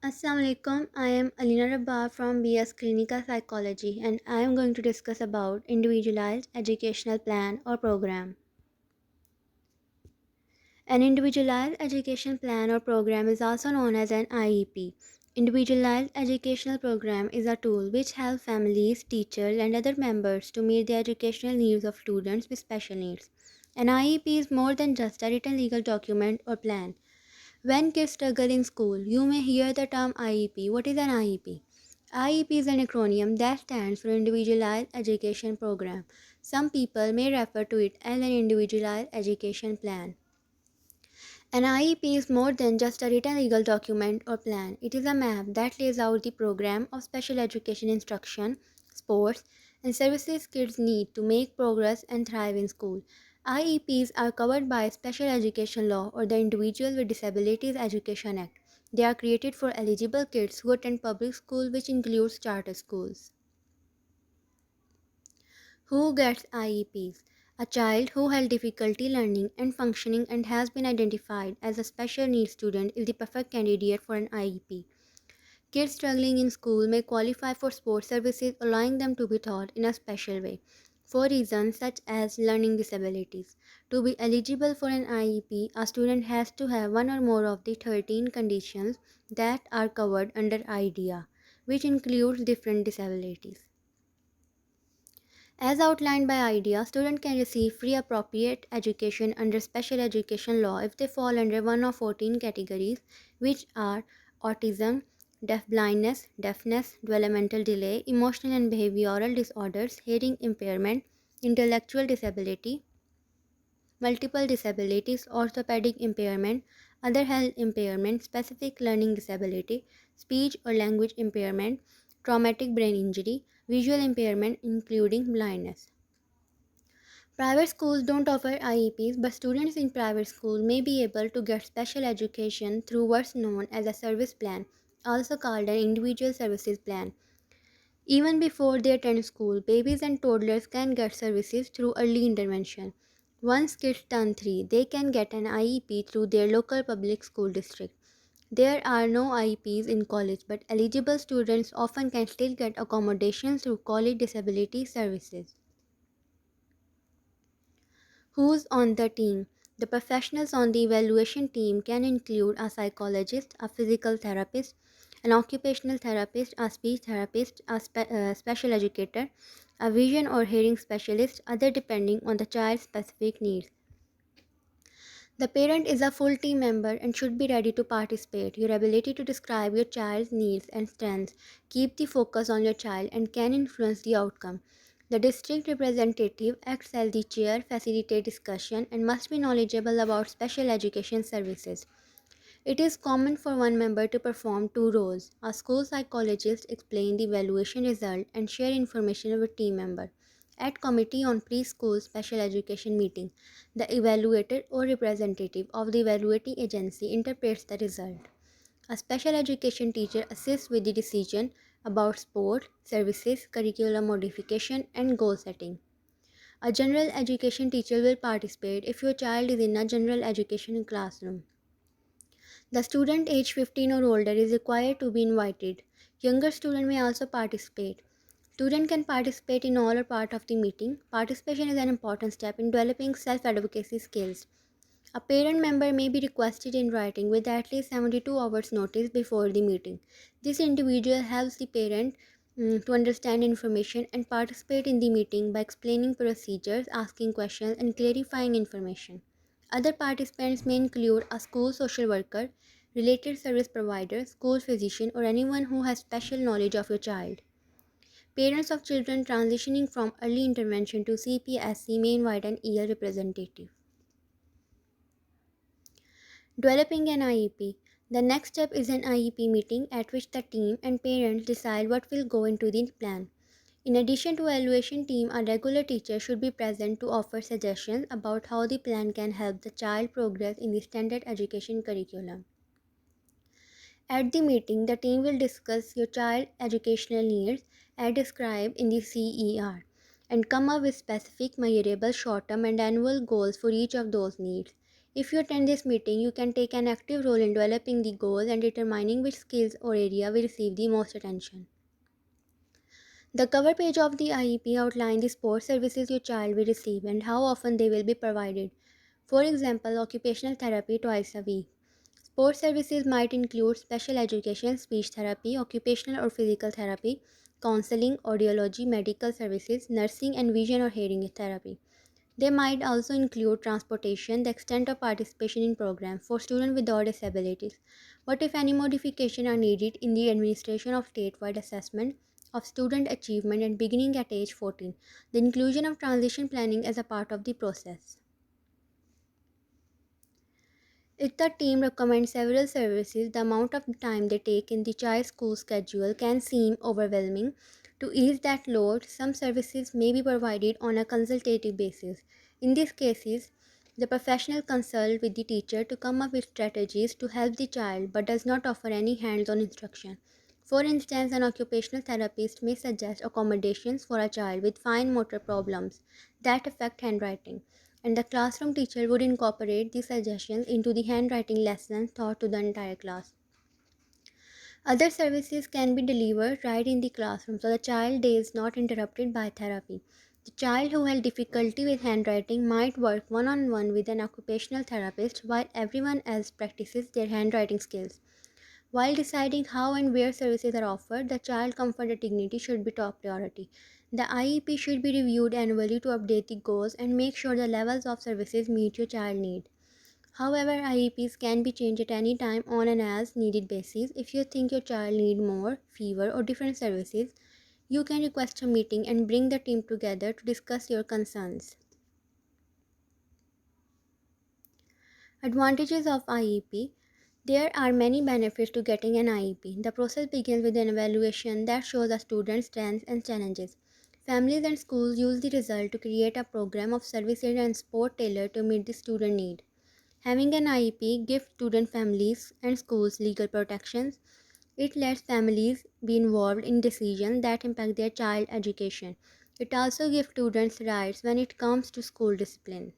Assalamu alaikum. I am Alina Rabbar from BS Clinical Psychology and I am going to discuss about individualized educational plan or program. An individualized education plan or program is also known as an IEP. Individualized educational program is a tool which helps families, teachers and other members to meet the educational needs of students with special needs. An IEP is more than just a written legal document or plan. When kids struggle in school, you may hear the term IEP. What is an IEP? IEP is an acronym that stands for Individualized Education Program. Some people may refer to it as an Individualized Education Plan. An IEP is more than just a written legal document or plan. It is a map that lays out the program of special education instruction, sports, and services kids need to make progress and thrive in school. IEPs are covered by Special Education Law or the Individual with Disabilities Education Act. They are created for eligible kids who attend public school, which includes charter schools. Who gets IEPs? A child who has difficulty learning and functioning and has been identified as a special needs student is the perfect candidate for an IEP. Kids struggling in school may qualify for sports services, allowing them to be taught in a special way for reasons such as learning disabilities. To be eligible for an IEP, a student has to have one or more of the 13 conditions that are covered under IDEA, which includes different disabilities. As outlined by IDEA, students can receive free appropriate education under special education law if they fall under one of 14 categories, which are autism, deafblindness, deafness, developmental delay, emotional and behavioral disorders, hearing impairment, intellectual disability, multiple disabilities, orthopedic impairment, other health impairment, specific learning disability, speech or language impairment, traumatic brain injury, visual impairment including blindness. Private schools don't offer IEPs, but students in private schools may be able to get special education through what's known as a service plan, also called an individual services plan. Even before they attend school, babies and toddlers can get services through early intervention. Once kids turn 3, they can get an IEP through their local public school district. There are no IEPs in college, but eligible students often can still get accommodations through college disability services. Who's on the team? The professionals on the evaluation team can include a psychologist, a physical therapist, an occupational therapist, a speech therapist, a special educator, a vision or hearing specialist, other depending on the child's specific needs. The parent is a full team member and should be ready to participate. Your ability to describe your child's needs and strengths, keep the focus on your child, and can influence the outcome. The district representative acts as the chair, facilitate discussion, and must be knowledgeable about special education services. It is common for one member to perform two roles. A school psychologist explains the evaluation result and share information with team member. At committee on preschool special education meeting, the evaluator or representative of the evaluating agency interprets the result. A special education teacher assists with the decision about sport, services, curriculum modification, and goal setting. A general education teacher will participate if your child is in a general education classroom. The student age 15 or older is required to be invited. Younger student may also participate. Student can participate in all or part of the meeting. Participation is an important step in developing self-advocacy skills. A parent member may be requested in writing with at least 72 hours notice before the meeting. This individual helps the parent to understand information and participate in the meeting by explaining procedures, asking questions, and clarifying information. Other participants may include a school social worker, related service provider, school physician, or anyone who has special knowledge of your child. Parents of children transitioning from early intervention to CPSC may invite an EL representative. Developing an IEP. The next step is an IEP meeting at which the team and parents decide what will go into the plan. In addition to evaluation team, a regular teacher should be present to offer suggestions about how the plan can help the child progress in the standard education curriculum. At the meeting, the team will discuss your child's educational needs as described in the CER and come up with specific measurable short-term and annual goals for each of those needs. If you attend this meeting, you can take an active role in developing the goals and determining which skills or area will receive the most attention. The cover page of the IEP outlines the support services your child will receive and how often they will be provided. For example, occupational therapy twice a week. Sport services might include special education, speech therapy, occupational or physical therapy, counseling, audiology, medical services, nursing, and vision or hearing therapy. They might also include transportation, the extent of participation in programs for students with all disabilities. What if any modification are needed in the administration of statewide assessment of student achievement and beginning at age 14, the inclusion of transition planning as a part of the process. If the team recommends several services, the amount of time they take in the child's school schedule can seem overwhelming. To ease that load, some services may be provided on a consultative basis. In these cases, the professional consult with the teacher to come up with strategies to help the child but does not offer any hands on instruction. For instance, an occupational therapist may suggest accommodations for a child with fine motor problems that affect handwriting, and the classroom teacher would incorporate these suggestions into the handwriting lessons taught to the entire class. Other services can be delivered right in the classroom so the child day is not interrupted by therapy. The child who has difficulty with handwriting might work one on one with an occupational therapist while everyone else practices their handwriting skills. While deciding how and where services are offered, the child comfort and dignity should be top priority. The IEP should be reviewed annually to update the goals and make sure the levels of services meet your child need. However, IEPs can be changed at any time on an as needed basis. If you think your child need more, fewer or different services, you can request a meeting and bring the team together to discuss your concerns. Advantages of IEP. There are many benefits to getting an IEP. The process begins with an evaluation that shows a student's strengths and challenges. Families and schools use the result to create a program of services and support tailored to meet the student need. Having an IEP gives student families and schools legal protections. It lets families be involved in decisions that impact their child education. It also gives students rights when it comes to school discipline.